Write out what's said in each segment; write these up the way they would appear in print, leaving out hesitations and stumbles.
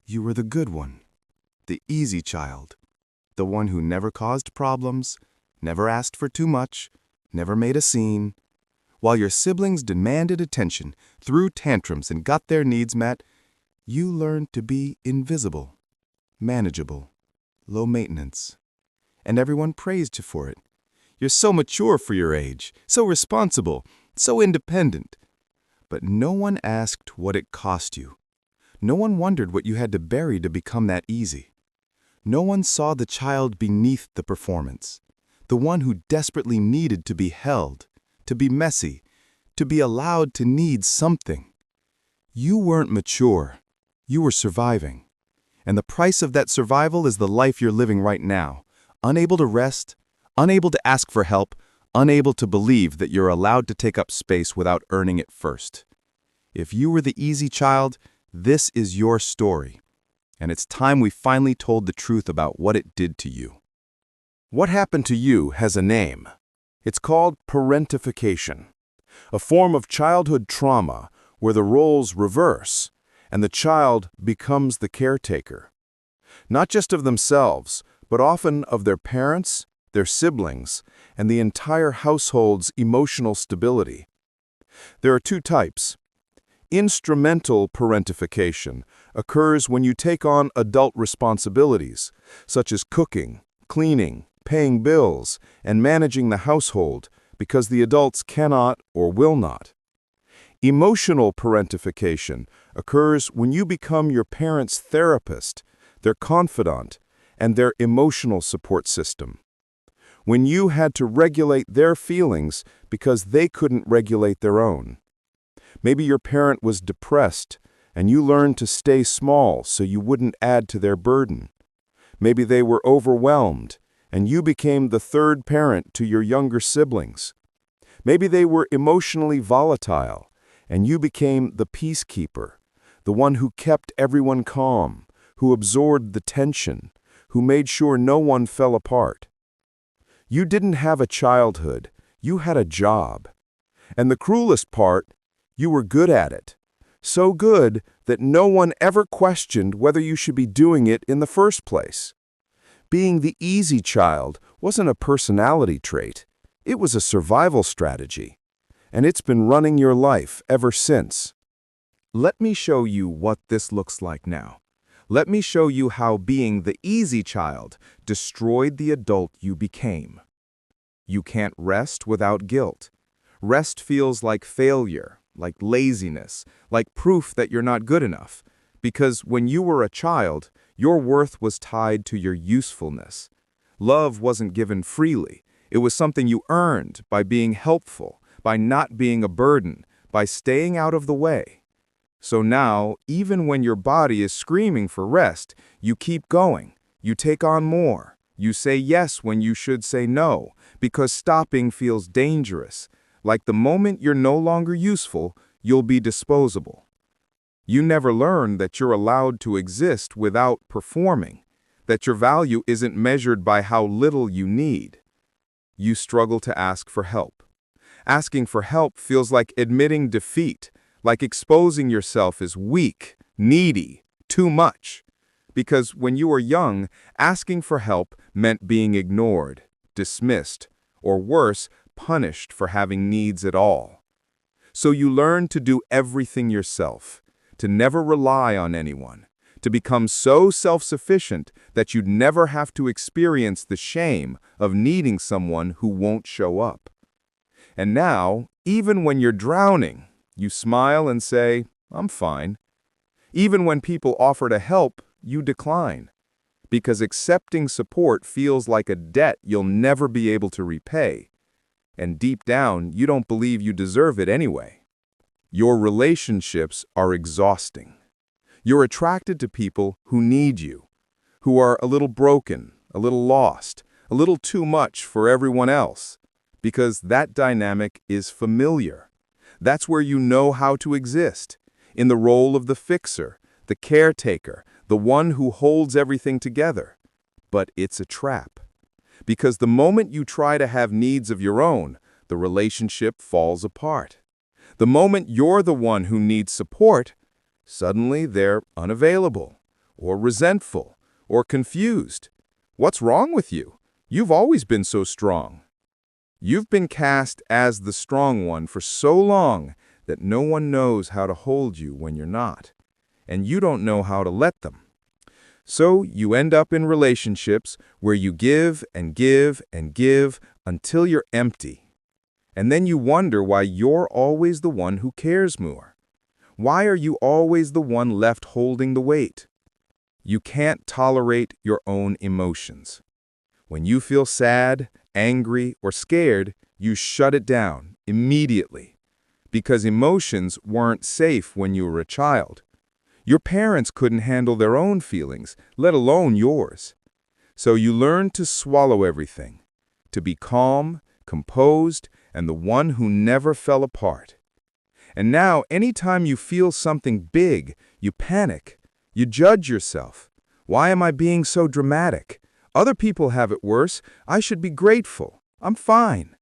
You were the good one, the easy child, the one who never caused problems, never asked for too much, never made a scene. While your siblings demanded attention, threw tantrums, and got their needs met, you learned to be invisible, manageable, low maintenance. And everyone praised you for it. You're so mature for your age, so responsible, so independent. But no one asked what it cost you. No one wondered what you had to bury to become that easy. No one saw the child beneath the performance, the one who desperately needed to be held, to be messy, to be allowed to need something. You weren't mature. You were surviving. And the price of that survival is the life you're living right now, unable to rest, unable to ask for help, unable to believe that you're allowed to take up space without earning it first. If you were the easy child, this is your story. And it's time we finally told the truth about what it did to you. What happened to you has a name. It's called parentification, a form of childhood trauma where the roles reverse and the child becomes the caretaker, not just of themselves, but often of their parents, their siblings, and the entire household's emotional stability. There are two types. Instrumental parentification occurs when you take on adult responsibilities, such as cooking, cleaning, paying bills, and managing the household because the adults cannot or will not. Emotional parentification occurs when you become your parents' therapist, their confidant, and their emotional support system. When you had to regulate their feelings because they couldn't regulate their own. Maybe your parent was depressed, and you learned to stay small so you wouldn't add to their burden. Maybe they were overwhelmed, and you became the third parent to your younger siblings. Maybe they were emotionally volatile, and you became the peacekeeper, the one who kept everyone calm, who absorbed the tension, who made sure no one fell apart. You didn't have a childhood, you had a job. And the cruelest part, you were good at it. So good that no one ever questioned whether you should be doing it in the first place. Being the easy child wasn't a personality trait. It was a survival strategy. And it's been running your life ever since. Let me show you what this looks like now. Let me show you how being the easy child destroyed the adult you became. You can't rest without guilt. Rest feels like failure, like laziness, like proof that you're not good enough. Because when you were a child, your worth was tied to your usefulness. Love wasn't given freely. It was something you earned by being helpful, by not being a burden, by staying out of the way. So now, even when your body is screaming for rest, you keep going. You take on more. You say yes when you should say no, because stopping feels dangerous. Like the moment you're no longer useful, you'll be disposable. You never learn that you're allowed to exist without performing, that your value isn't measured by how little you need. You struggle to ask for help. Asking for help feels like admitting defeat, like exposing yourself as weak, needy, too much. Because when you were young, asking for help meant being ignored, dismissed, or worse, punished for having needs at all. So you learn to do everything yourself, to never rely on anyone, to become so self-sufficient that you'd never have to experience the shame of needing someone who won't show up. And now, even when you're drowning, you smile and say, "I'm fine." Even when people offer to help, you decline. Because accepting support feels like a debt you'll never be able to repay. And deep down, you don't believe you deserve it anyway. Your relationships are exhausting. You're attracted to people who need you, who are a little broken, a little lost, a little too much for everyone else. Because that dynamic is familiar. That's where you know how to exist, in the role of the fixer, the caretaker, the one who holds everything together. But it's a trap. Because the moment you try to have needs of your own, the relationship falls apart. The moment you're the one who needs support, suddenly they're unavailable, or resentful, or confused. What's wrong with you? You've always been so strong. You've been cast as the strong one for so long that no one knows how to hold you when you're not, and you don't know how to let them. So you end up in relationships where you give and give and give until you're empty. And then you wonder why you're always the one who cares more. Why are you always the one left holding the weight? You can't tolerate your own emotions. When you feel sad, angry, or scared, you shut it down immediately. Because emotions weren't safe when you were a child. Your parents couldn't handle their own feelings, let alone yours. So you learn to swallow everything, to be calm, composed, and the one who never fell apart. And now, anytime you feel something big, you panic. You judge yourself. Why am I being so dramatic? Other people have it worse. I should be grateful. I'm fine.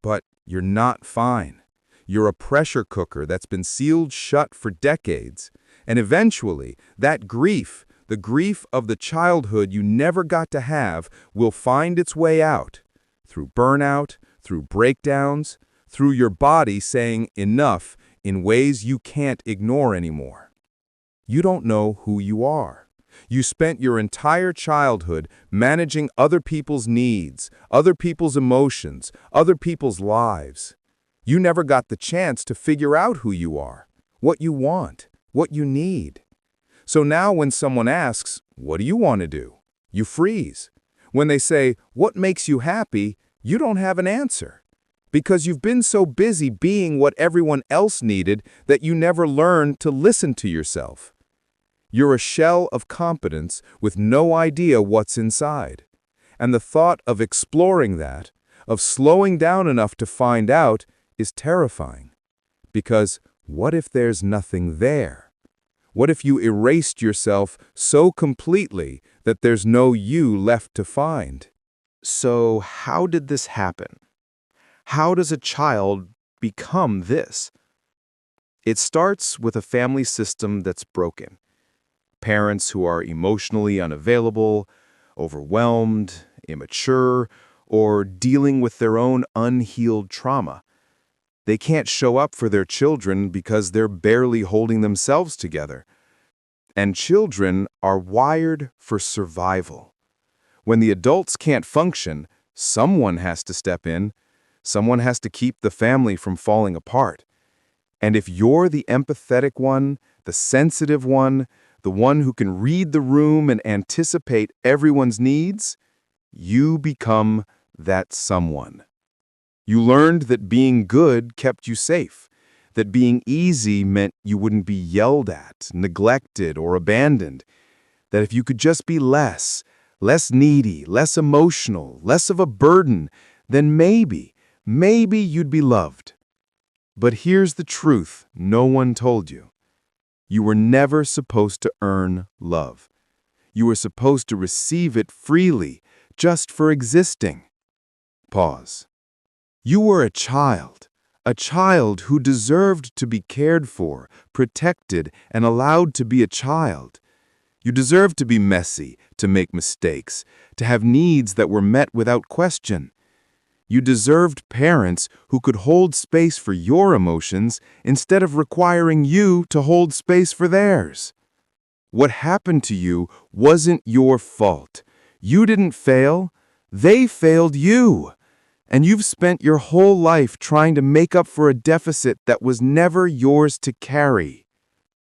But you're not fine. You're a pressure cooker that's been sealed shut for decades. And eventually, that grief, the grief of the childhood you never got to have, will find its way out. Through burnout, through breakdowns, through your body saying enough in ways you can't ignore anymore. You don't know who you are. You spent your entire childhood managing other people's needs, other people's emotions, other people's lives. You never got the chance to figure out who you are, what you want, what you need. So now when someone asks, "What do you want to do?" you freeze. When they say, "What makes you happy?" you don't have an answer. Because you've been so busy being what everyone else needed that you never learned to listen to yourself. You're a shell of competence with no idea what's inside. And the thought of exploring that, of slowing down enough to find out, is terrifying. Because what if there's nothing there? What if you erased yourself so completely that there's no you left to find? So how did this happen? How does a child become this? It starts with a family system that's broken. Parents who are emotionally unavailable, overwhelmed, immature, or dealing with their own unhealed trauma. They can't show up for their children because they're barely holding themselves together. And children are wired for survival. When the adults can't function, someone has to step in. Someone has to keep the family from falling apart. And if you're the empathetic one, the sensitive one, the one who can read the room and anticipate everyone's needs, you become that someone. You learned that being good kept you safe, that being easy meant you wouldn't be yelled at, neglected, or abandoned, that if you could just be less needy, less emotional, less of a burden, then maybe you'd be loved. But here's the truth no one told you. You were never supposed to earn love. You were supposed to receive it freely, just for existing. Pause. You were a child who deserved to be cared for, protected, and allowed to be a child. You deserved to be messy, to make mistakes, to have needs that were met without question. You deserved parents who could hold space for your emotions instead of requiring you to hold space for theirs. What happened to you wasn't your fault. You didn't fail. They failed you. And you've spent your whole life trying to make up for a deficit that was never yours to carry.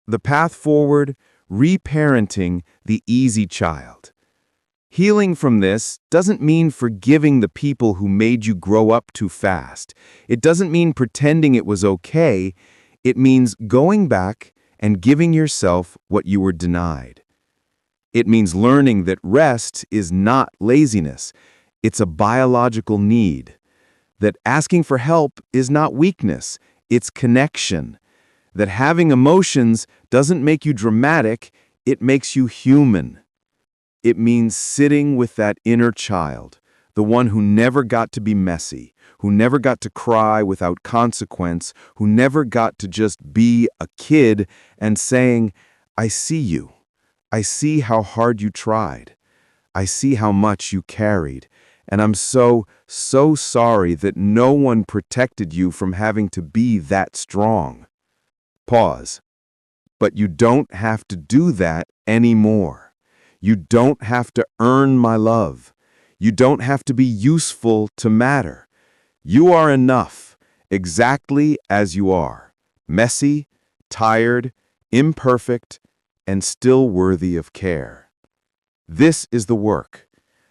The path forward, reparenting the easy child. Healing from this doesn't mean forgiving the people who made you grow up too fast. It doesn't mean pretending it was okay. It means going back and giving yourself what you were denied. It means learning that rest is not laziness. It's a biological need. That asking for help is not weakness, it's connection. That having emotions doesn't make you dramatic, it makes you human. It means sitting with that inner child, the one who never got to be messy, who never got to cry without consequence, who never got to just be a kid, and saying, "I see you. I see how hard you tried. I see how much you carried. And I'm so sorry that no one protected you from having to be that strong. Pause. But you don't have to do that anymore. You don't have to earn my love. You don't have to be useful to matter. You are enough, exactly as you are. Messy, tired, imperfect, and still worthy of care. This is the work.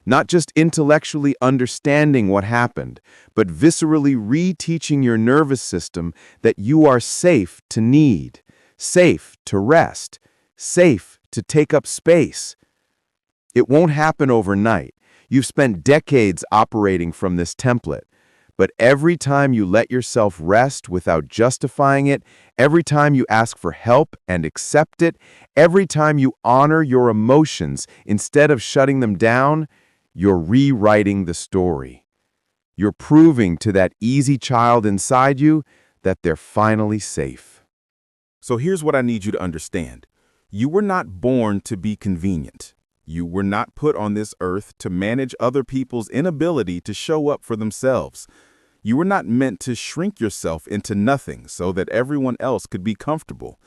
Not just intellectually understanding what happened, but viscerally reteaching your nervous system that you are safe to need, safe to rest, safe to take up space. It won't happen overnight. You've spent decades operating from this template. But every time you let yourself rest without justifying it, every time you ask for help and accept it, every time you honor your emotions instead of shutting them down, you're rewriting the story. You're proving to that easy child inside you that they're finally safe. So here's what I need you to understand. You were not born to be convenient. You were not put on this earth to manage other people's inability to show up for themselves. You were not meant to shrink yourself into nothing so that everyone else could be comfortable.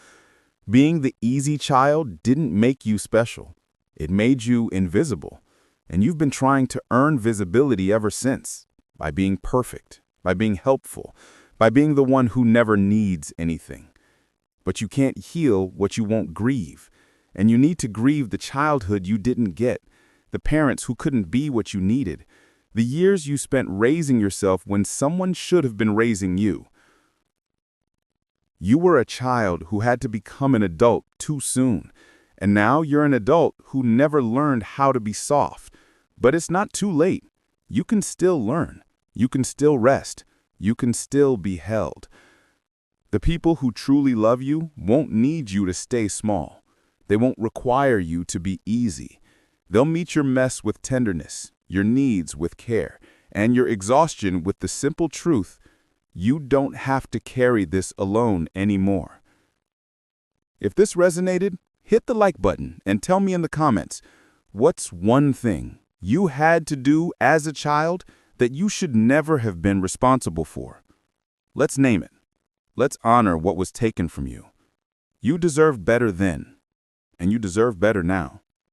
Being the easy child didn't make you special. It made you invisible. And you've been trying to earn visibility ever since, by being perfect, by being helpful, by being the one who never needs anything. But you can't heal what you won't grieve. And you need to grieve the childhood you didn't get, the parents who couldn't be what you needed, the years you spent raising yourself when someone should have been raising you. You were a child who had to become an adult too soon, and now you're an adult who never learned how to be soft. But it's not too late. You can still learn. You can still rest. You can still be held. The people who truly love you won't need you to stay small. They won't require you to be easy. They'll meet your mess with tenderness, your needs with care, and your exhaustion with the simple truth: you don't have to carry this alone anymore. If this resonated, hit the like button and tell me in the comments, what's one thing you had to do as a child that you should never have been responsible for? Let's name it. Let's honor what was taken from you. You deserved better then, and you deserve better now.